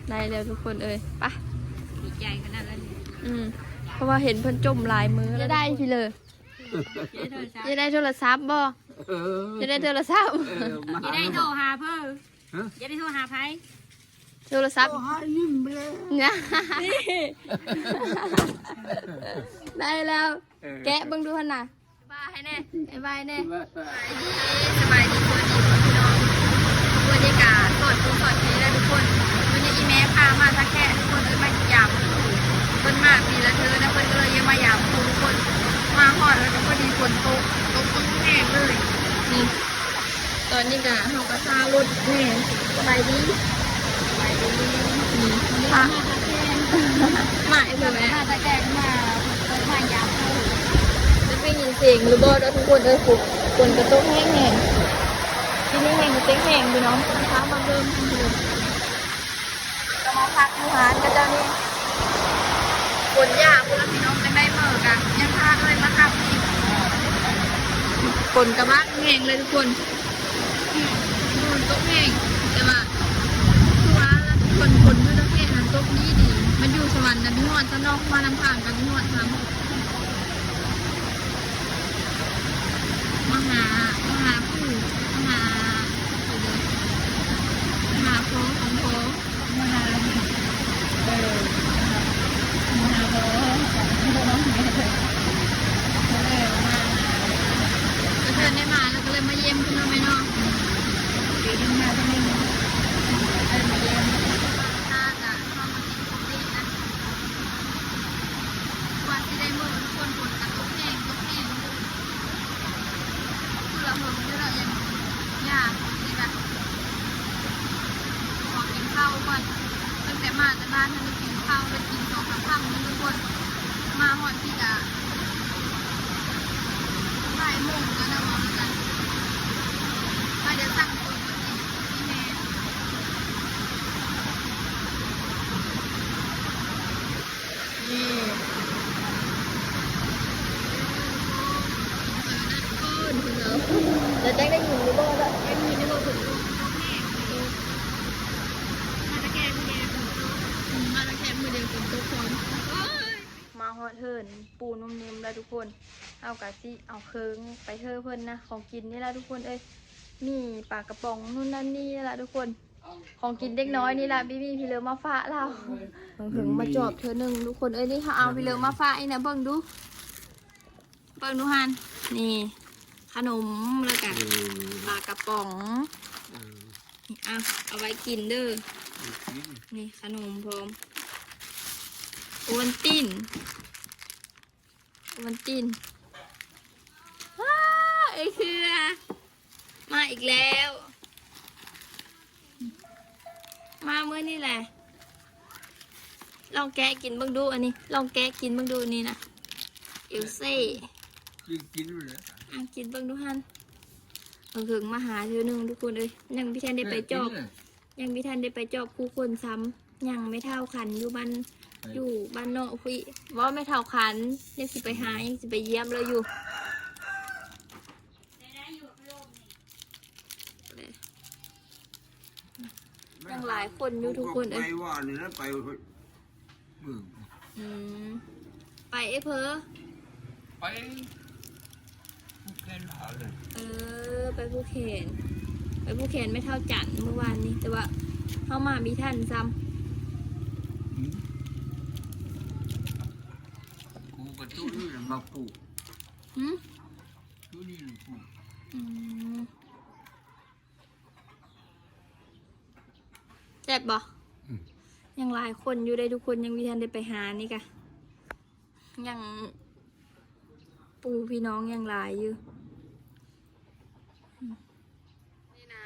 ได้แล้วทุกคนไปดีใจขนาดนั้น เพราะว่าเห็นเพิ่นจมหลายมือจะได้พี่เลยจะได้โทรศัพท์บ่จะได้โทรศัพท์จะได้โทรหาเพิ่มจะได้โทรหาไผโทรศัพท์เนี่ยได้แล้วแกะเบิ่งดูหั่นน่ะบายแน่บายแน่สบายดีตัวดีพี่น้องบรรยากาศสดดีแล้วทุกคนวันนี้อีแม่พามาทักแค่ทุกคนมายามเพิ่นมาปีละเธอแล้วเพิ่นก็เลยยังมายามทุกคนมาฮอดแล้วก็พอดีฝนตกแห้งเลยนี่ตอนนี้ก็เฮาก็ซารถแม่สบายดีค่ะมาไอ้เพื่อนแม่ตะแกรงมาถ่ายยามจะไปยินเสียงหรือบ่แล้วทุกคนฝนกระตกแห้งที่นี่แห้งเต็งแห้งพี่น้องค้ามาเริ่มก็มาพักที่ร้านก็เจ้านี่ฝนยากพวกพี่น้องไม่เหมือกันยังพาเลยมาขับอีกฝนกระบ้างแห้งเลยทุกคนฝนตกแห้งแต่ว่าคือว่าฝนด้วยประเทศนั้นตกดีมันอยู่สวรรค์นะพี่หอดจะนอกมาลำพางกันพี่หอดทำมหาผู้มหาโพของโพมหาโพของน้องแม่เลยก็เธอได้มาแล้วก็เลยมาเยี่ยมคุณน้องแม่น้องปีนึงมาทั้งนี้มาเยี่ยมน่าจะเข้ามากินของดีนะวันที่ได้เมื่อทุกคนฝนกระตกแห้งคือเราผมที่เรายังยากนี่นะขอกินข้าวก่อนตั้งแต่มาจากบ้านท่านได้กินข้าวไปกิน2-3 คำนี่ทุกคนมาหอดที่จะบ่ายโมงแล้วนะว่ากันมาเดี๋ยวสั่งตัวก่อนที่แม่นี่แล้วแจ้งได้ยินหรือเปล่าล่ะได้ยินหรือเปล่าผมมาตะแคงมือเดียวผมทุกคนมาฮอดเทินปูนุ่มๆแล้วทุกคนเอากะซิเอาเคิงไปเธอเพิ่นนะของกินนี่แหละทุกคนมีปลากระป๋องนู่นนั่นนี่แหละทุกคนของกินเด็กน้อยนี่แหละพี่เลิฟมาฝากเราถึงมาจอบเธอหนึ่งทุกคนนี่เขาเอาพี่เลิฟมาฝากนะเบิ่งดูฮันนี่ขนมแล้วกันปลากระป๋องเอาไว้กินเด้อนี่ขนมพร้อมโอวัลตินไอ้เครือมาอีกแล้วมาเมื่อนี่แหละลองแกะกินบ้างดูอันนี้ลองแกะกินบ้างดูนี่นะเอลเซ่กินเลยกินบ้างดูฮันถึงมาหาเธอหนึ่งทุกคนยังพี่แทนได้ไปจอบผู้คนซ้ำยังไม่เท่าขันอยู่บ้านนอกพี่ว่าไม่เท่าขันยังสิไปหายังสิไปเยี่ยมเลยอยู่ยังหลายคนอยู่ทุกคนไปว่าเนี่ยนะไปไปเพอไปผู้แขนหาเลยไปผู้แขนไม่เท่าจันเมื่อวานนี้แต่ว่าเข้ามามีท่านซ้ำกูกับตู้นี่มาปลูกตู้นี่ปลูกแซ่บบ่ยังหลายคนอยู่ได้ทุกคนยังมีท่านได้ไปหานี่กะยังปูพี่น้องยังหลายอยู่นี่นะ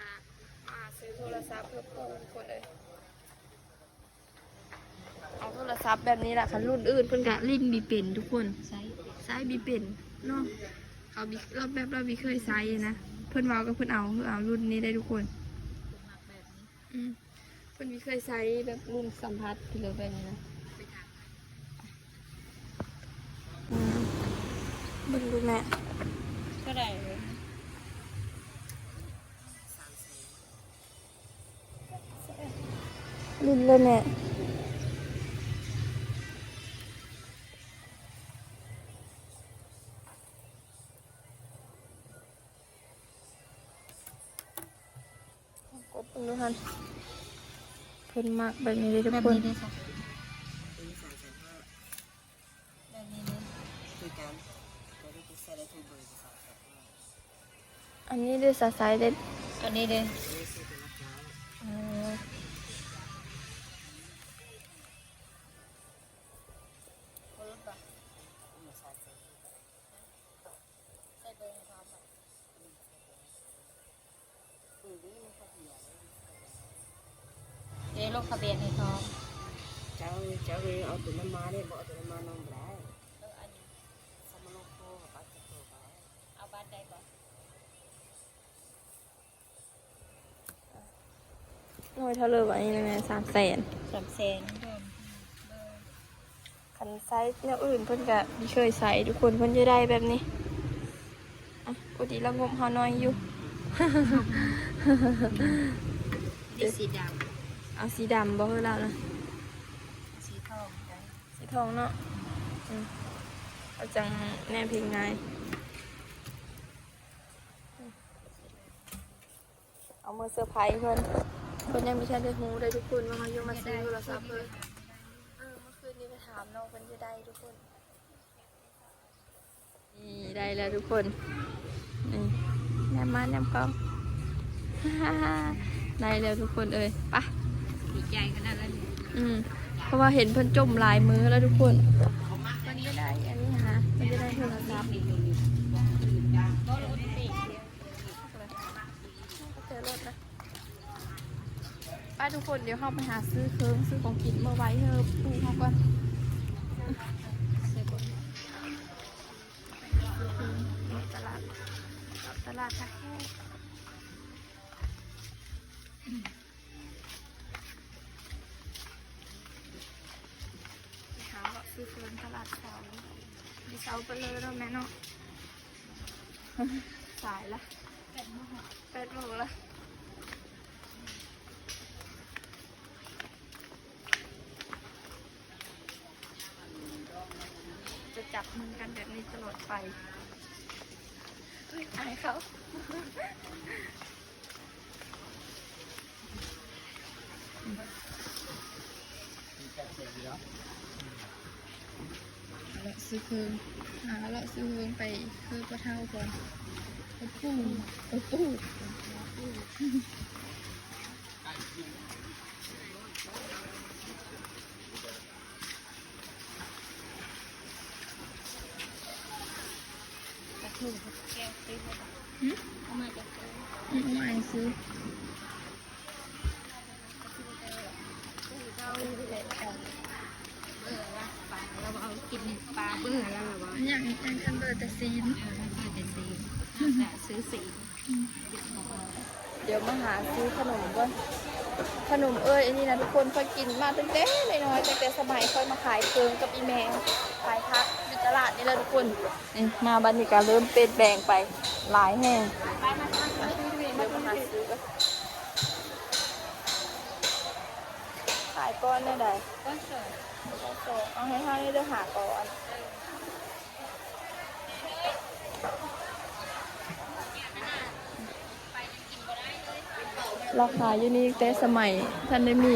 ซื้อโทรศัพท์เพื่อปูคนเลยเอาโทรศัพท์แบบนี้แหละคันรุ่นอื่นเพิ่นกะลิ้นบีเป็นทุกคนใช้บีเป็นเนาะเขาบีเราบีเคยใช้นะเพิ่นว่าก็เพิ่นเอารุ่นนี้ได้ทุกคนเพิ่นบีเคยใช้แบบรุ่นสัมผัสที่เหลือแบบนี้นะเบิ่งดูแม่ก็ได้เลย ลิ้นเลยแม่กดดูทันเพิ่นมากแบบนี้เลยทุกคน อันนี้ด้วยสายเด็ด อันนี้เด้ เดี๋ยวลงทะเบียนให้พร้อม เจ้าเอาตัวน้ำมาเนี่ยบอกเอาตัวน้ำมาน้องบ่ได้สมโลโคปัจจุบัน เอาบัตรได้บ่ หน่วยเท่าเลยว่าอันนี้แม่300,000 300,000 คันไซส์แนวอื่นเพิ่นก็ไม่เคยใส่ทุกคนเพิ่นจะได้แบบนี้อ่ะปกติละงบเฮาน้อยอยู่ นี่สีด เอาสีดำบ่เฮาแล้วนะ ำสีทองได้ สีทองเนาะเอาจังแน่เพลงง่ายเอามือเซอร์ไพรส์เพิ่นยังมีแค่ได้ฮู้ได้ทุกคนว่าเขาอยู่มาซื้อโทรศัพท์เพิ่นเมื่อคืนนี้ไปถามน้องเพิ่นจะได้ทุกคนนี่ได้แล้วทุกคนนี่แนมมาแนมกล้อง ได้แล้วทุกคนเอ้ยไปะ ดีใจขนาดนั้น เพราะว่าเห็นเพิ่นจมหลายมือแล้วทุกคนมันจะได้อันนี้ฮะมันจะได้โทรศัพท์เจอรถนะไปทุกคนเดี๋ยวเข้าไปหาซื้อเครื่องซื้อของกินมาไว้เถอะปูเขาก่อนตลาดทักแค่หาว่าซื้อเครื่องตลาดเช้าดีเช้าไปเลยแล้วแม่เนาะสายละ8 โมงละจะจับมือกันแบบนี้ตลอดไปอายเขาเราซื้อคืนเราซื้อคืนไปคือปลาเท่าก่อนปลาปูแก้วซื้อมาเอามาจากซื้อ เอามาซื้อ ปลาเราเอากินปลาเบื่อแล้วหรอวะ อย่างกันเบอร์แต่ซีน แต่สีซื้อสี เดี๋ยวมาหาซื้อขนมก่อนขนมเอ้ยอันนี้นะทุกคนเคยกินมาตั้งแต่น้อยๆตั้งแต่สมัยค่อยมาขายเกิงกับอีแมงขายพักอยู่ตลาดนี่แหละทุกคนนี่มาบันนี้ก็เริ่มเป็นแบ่งไปหลายแห่งเดี๋ยวมาหาซื้อกันขายก้อนได้ไหน ก็สวย เอาให้ห้านี่เดี๋ยวหาก่อนราคาอยู่นี่แต่สมัยท่านได้มี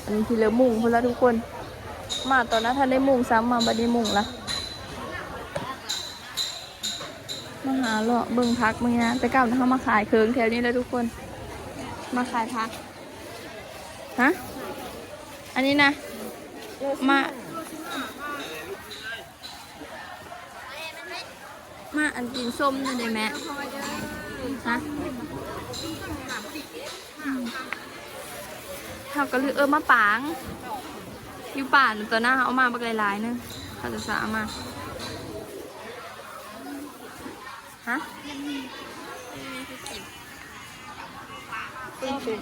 อันที่เหลือมุงพุ่นละทุกคนมาตอนนั้นท่านได้มุงซ้ำมาบัดนี้มุงละมาหาเลาะเบิ่งพักมึงนะแต่เก่าเขามาขายเคิงแถวนี้เลยทุกคนมาขายพักฮะอันนี้นะมาอันกินส้มนั่นได้ไหมฮะเขาก็เลยมาปางอยู่ป่านตัวหน้าเอามาบักหลายๆนึงเขาจะสามาฮะเป็น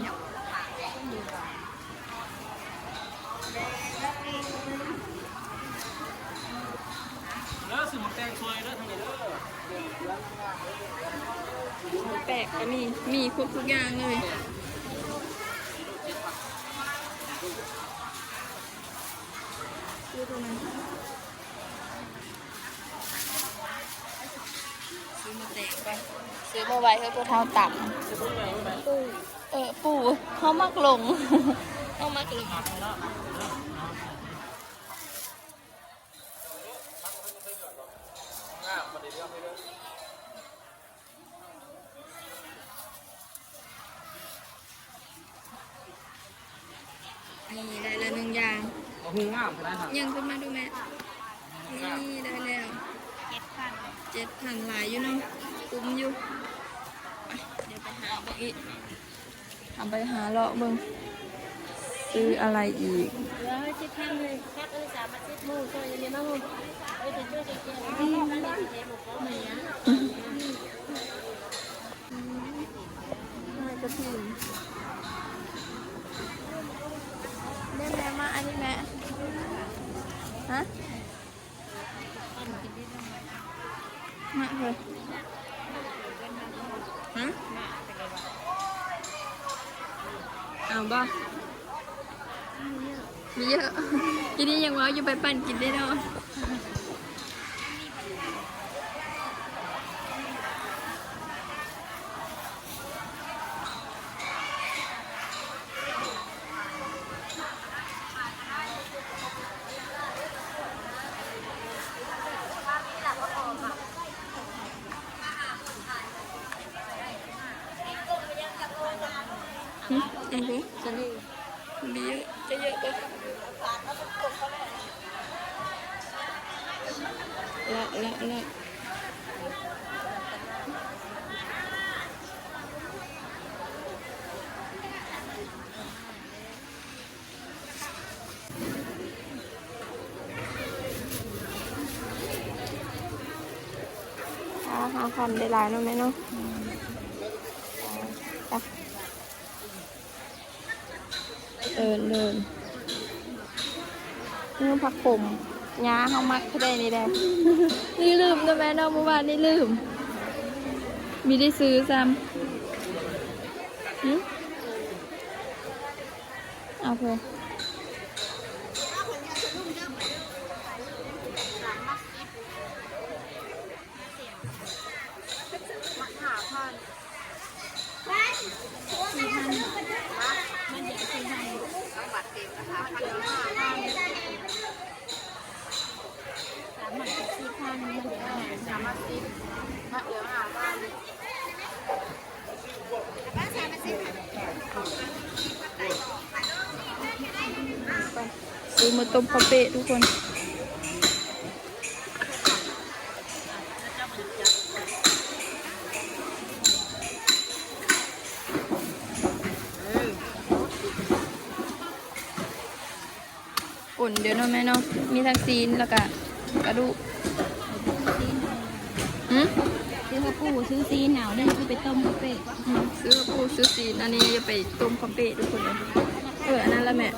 แล้วสิมันแตงซวยแล้วทำไมเด้อ แปลกก็มีครบทุกอย่างเลย อยู่ตรงนั้นซื้อมาเตะไปซื้อมาไว้ให้ตัวเท้าต่ำปู่เขามักลงเขามักลงนี่ได้แล้ว1อย่างยังขึ้นมาดูแม่นี่ได้แล้ว7,000หลายอยู่เนาะคุ้มอยู่เดี๋ยวไปหาเบิ่งอีกทำไปหาเลาะเบิ่งซื้ออะไรอีกเลยคัดสามอาทิตย์มูช่วยยังไงบ้างมูจะช่วยจะเกี่ยวกับเหมือนอะไรกระถิ่นแม่มาอันนี้แม่ฮะมาเลยฮะเอาบ่มีเยอะทีนี้ยังว่าอยู่ไปปั่นกินได้เนาะโอเคมีเยอะจะเยอะปะละหาคำได้หลายเนาะแม่เนาะเดินนี่ผักผมย้าเขามักเขาได้นี่แดง นี่ลืมนะแม่เนาะเมื่อวานนี่ลืมมีได้ซื้อซ้ำเอาเถอะซื้อมาต้มคาเฟ่ทุกคนเดี๋ยวน้องแม่เนาะมีทั้งซีนแล้วก็กระดูกซื้อข้าวปูซื้อซีนหนาวได้คือไปต้มกาแฟซื้อปูซื้อซีนอันนี้จะไปต้มคาเฟ่ทุกคนเลยอันนั้นละแม่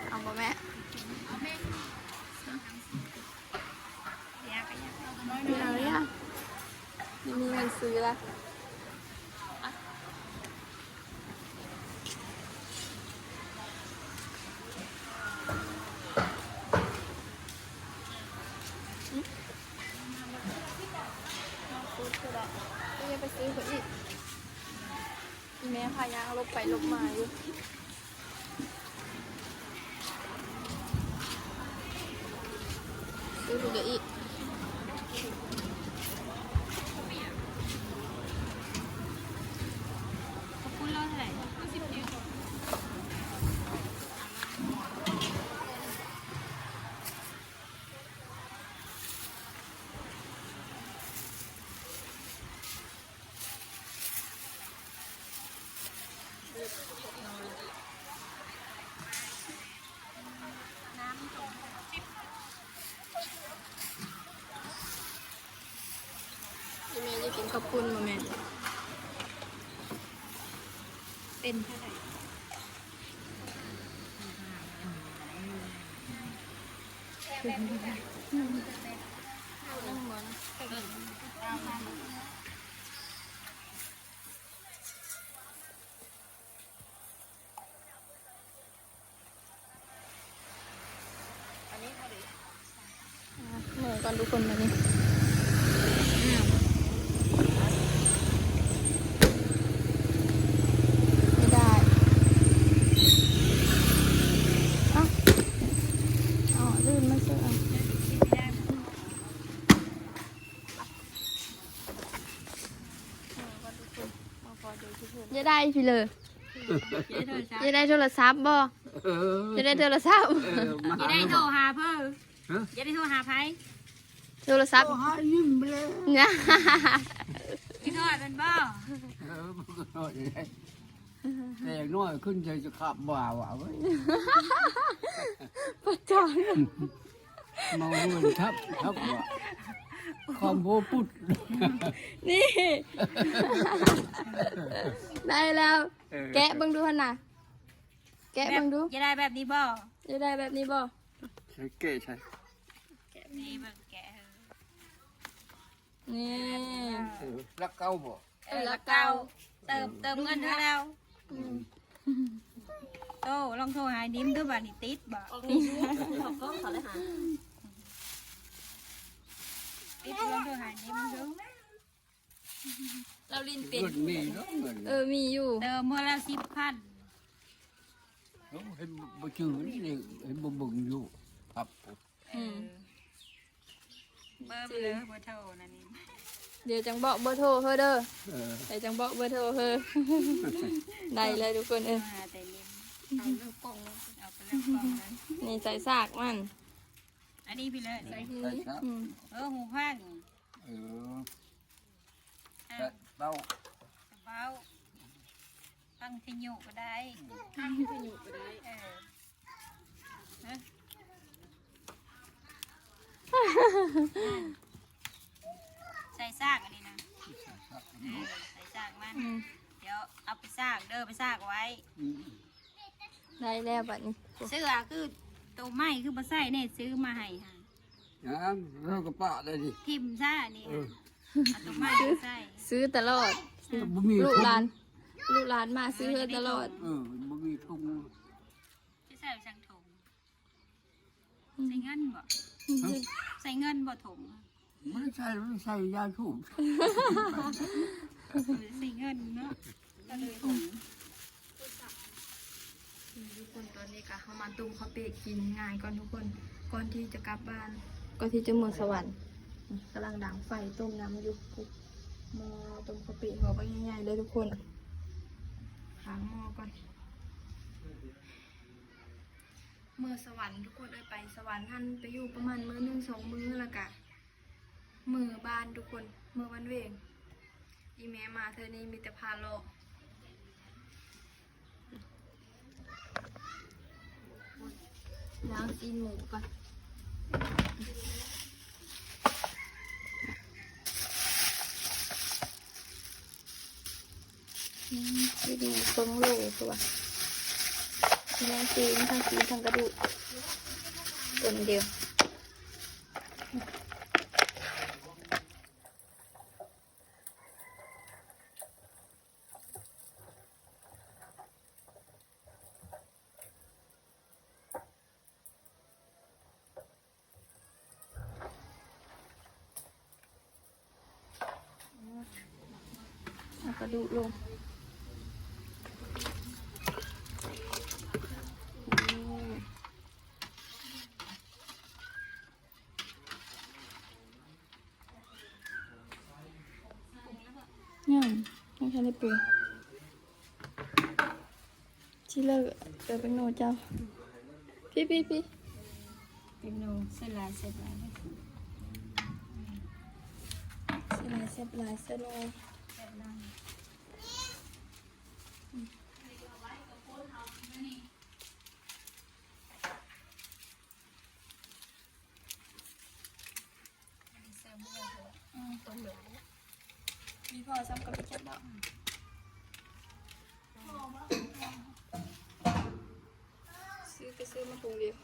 เอาบ่แม่ไม่เอาเลยอ่ะไม่มีเงินซื้อละ ก็ได้ก็ยังไปซื้อเขาอีกอีแม่พายางลบไปลบมาอยู่ซื้อเขาอีกคุณเล่าเท่าไหร่50 นิ้วอีแม่จะกินข้าวปุ้นมาแม่เป็นเท่าไหร่นั่งบนเหมือนกันทุกคนมานี่ไม่ได้อ๋อลื่นไม่ใช่อ่ะจะได้พี่เลยจะได้โทรศัพท์บ่จะได้โทรศัพท์ อย่าได้โทรหาเพิ่นอย่าได้โทรหาไผ โทรศัพท์ หายิ้มเลย เนี่ย พี่โทรเป็นบ่ มันก็น้อยเลยแต่น้อยขึ้นใจจะขับบ่าวอ่ะเว้ย ประจอน มาเงินทับว่ะคอมโบปุด นี่ ได้แล้ว แกะเบิ่งดูหั่นน่ะแกะเบิ่งดู อย่าได้แบบนี้บ่ จะได้แบบนี้บ่ ใช่เก๋ใช่ นี่เบิ่งแกะ นี่ รักเก้าบ่ แล้วเก่า เติมเงินให้แล้วโตลองโทรหาดิ้มดูบัดนี้ติดบ่ติดลองโทรหาดิ้มดู เราลินเป็น เงินมีเนาะเงิน มีอยู่ เติมเมื่อแล้ว 10,000 เห็นบ่ชื่อนี่เห็นบ่เบิ่งอยู่ครับ เบอร์เลยเบอร์โทรนั่นนี่ เดี๋ยวจังบอกเบอร์โทรเฮ้อเด้อ เออ เดี๋ยวจังบอกเบอร์โทรเฮ้อ ได้เลยทุกคนมาแต่ยิ้มเอาเรื่องกล่องเอาไปเรื่องกล่องนั้น นี่ใส่ซากมัน อันนี้พี่เลยนี่ ใช่ครับ หูฟัง เออแต่เต้าก ระเป๋าตั้งที่อยู่ก็ได้ตั้งที่อยู่ก็ได้ใส่ซากอันนี้นะใส่ซากมันเดี๋ยวเอาไปซากเด้อไปซากไว้ ได้แล้วบัดนี้ เสื้อคือตัวไม้คือมาใส่เนี่ยซื้อมาให้ค่ะ น้ำเราก็ปะได้ดิ ทิมซ่านี่เอาตัวไม้มาใส่ ซื้อตลอด บ่มี ลูก ทุ่ หลาน ลูกหลานมาซื้อเฮ้อตลอด บ่มีทุ่ง จะใส่ไปช่างถุงใส่เงินบ่ใส่เงินบ่ถุง ไม่ใช่ยาถูก ใส่เงินเนาะก็เลยถุง ทุกคนตอนนี้ก็เข้ามาตุ้มข้าวเปียกกินง่ายก่อนทุกคนก่อนที่จะกลับบ้านก่อนที่จะเมืองสวรรค์กำลังดังไฟต้มน้ำอยู่หม้อต้มข้าวเปียกหัวไปง่ายๆเลยทุกคนล้างหม้อก่อนเมื่อสวรรค์ทุกคนไปสวรรค์ท่านไปอยู่ประมาณมื้อหนึ่งสองมื้อแล้วกะมือบ้านทุกคนมือวันเวงอีแม่มาเธอนี่มีแต่พาโลล้างซีนหมูก่อนซีนหมูต้มโลตัวแม่ซีนทั้งซีนทั้งกระดูกตัวเดียว กระดูกลงยังทันได้ปรุงที่เลิกเจอเป็นโนเจ้าพี่เป็นโนเส้นลายเลย เสียบลายเส้นลาย เส้นลายมีพอซ้ำกับพี่แจ๊บบอกซื้อมาปรุงเดียว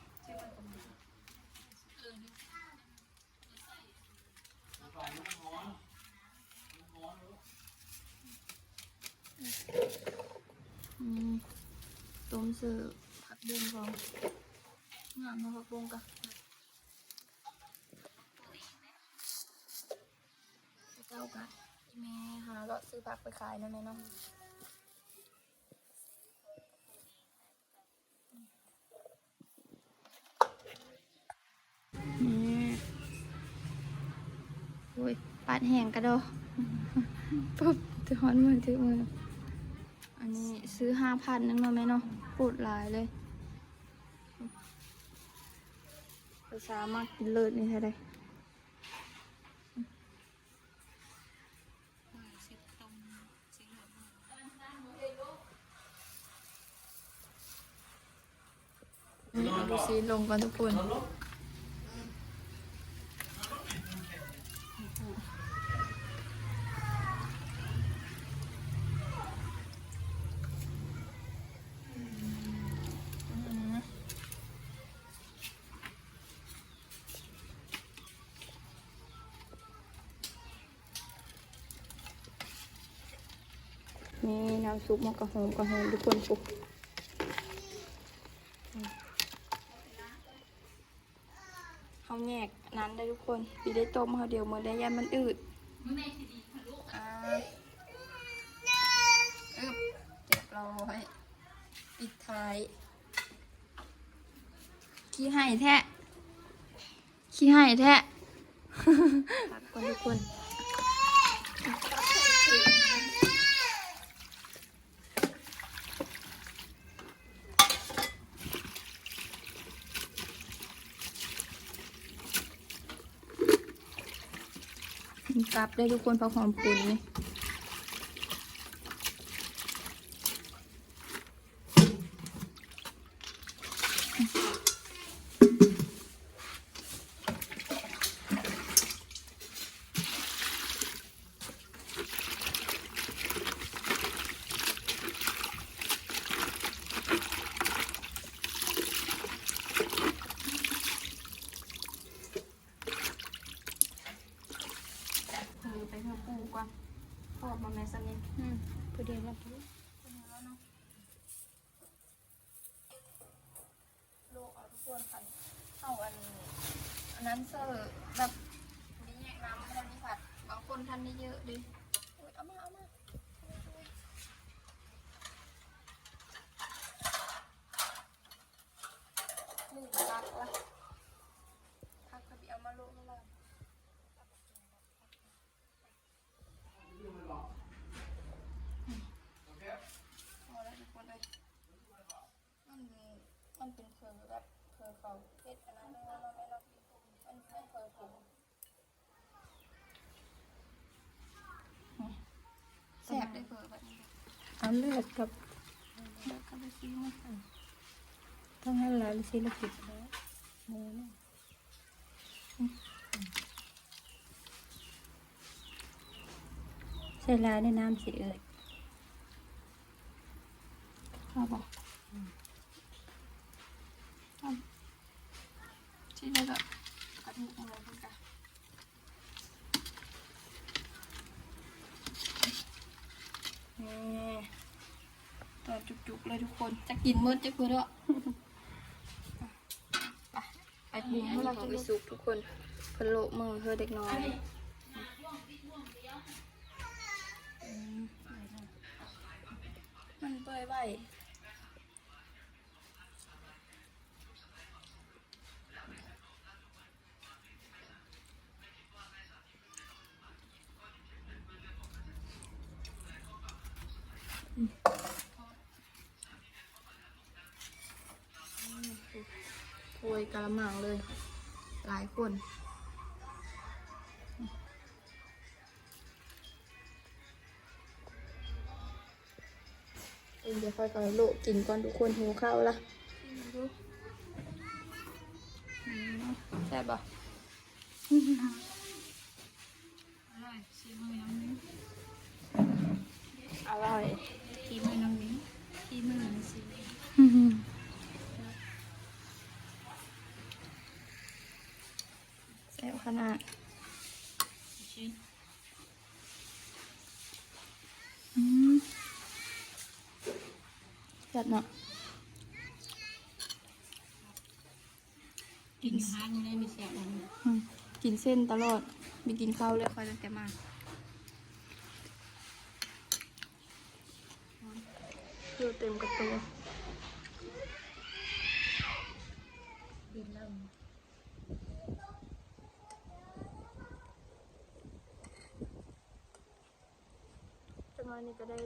ต้มซื้อผักบุ้งของงานมาผักบุ้งกันเจ้ากันแม่หาเลาะซื้อผักไปขายนะแม่เนาะนี่โอ้ยปาดแห้งกระโดดปุ๊บถือหอนมือถือมืออันนี้ซื้อ5,000นึงเนาะแม่เนาะพูดหลายเลยภาษามากกินเลิศนี่ใช่ไหมดูซีลงก่อนทุกคนนี่น้ำซุปมะกะโฮมทุกคนปุ๊บเขาแยกนั้นได้ทุกคนปีได้ต้มเขาเดียวมือได้ยันมันอืดเรียบร้อยปิดท้ายขี้ให้แท้ตักก่อนทุกคนกลับได้ทุกคนผักหอมปุ่นนี่ไปเพื่อปูก่อนพอมาแม่สักนิดพอดีแล้วโลเอาทุกคนค่ะเอาอันนั้นเซอร์แบบนี่แยกน้ำไม่ได้นี่ผัดบางคนทันได้เยอะดิเอามาหนึ่งตักละผักกระเบียวมาโลละมันเป็นเผือกแบบเผือกเขาเพชรอันนั้นไม่ว่าไม่รับมันเผือกผมแสบได้เผือกแบบนี้เอาเลือดกับไปซื้อมาใส่ต้องให้หลายซื้อละกิดแล้วมือเนี่ยใส่ลายในน้ำสีเอ่ย ข้าวบอกที่นี่ก็กระดูกอะไรพวกกันนี่ตัวจุกๆเลยทุกคนจะกินมื้อจะคือเด้อไปปรุงให้เราจะไปสุกทุกคนพะโล้มือเธอเด็กน้อย มันเปื่อยไหวโอยกะละมังเลย หลายคนเดี๋ยวค่อยกับโลกกินก่อนทุกคนหิวข้าวละแซ่บปะ อร่อยชิมมือน้องนิ้ง อร่อย ชิมมือน้องนิ้งชิมมือน้องนิ้ง แซ่บขนาด ชิม แซ่บเนาะ กินห้างไม่ได้มีแสบอะไร กินเส้นตลอดมีกินข้าวเลยคอยตั้งแต่มาเพื่อเต็มกระตัว กินแล้ว จังหวะนี้ก็ได้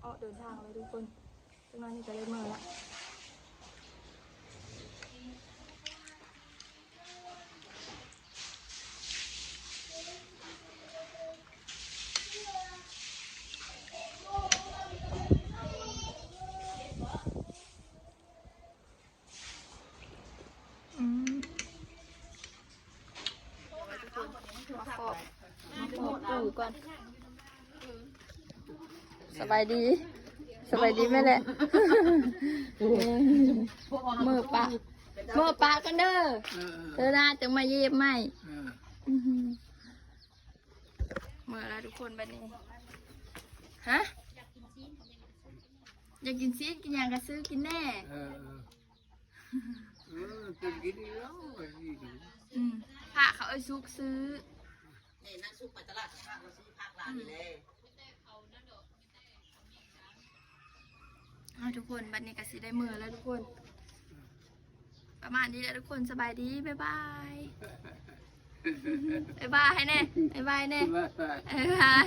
ออกเดินทางเลยทุกคนจังหวะนี้ก็ได้มาละมาขอบปู่ก่อนสบายดีสบายดีแม่แหละมือปะกันเด้อเธอน่าจะมาเย็บไหมเมื่อแล้วทุกคนบัดนี้ฮะอยากกินซีดกินอย่างกระซื้อกินแน่พระเขาเอาซุกซื้อนี่นั่งซุกไปตลาดพระเราซื้อผักร้านนี้เลยทุกคนบัดนี้ก็สิได้มือแล้วทุกคนประมาณนี้แหละทุกคนสบายดีบ๊ายบายบ๊ายบายให้แน่บ๊ายบายแน่บ๊ายบาย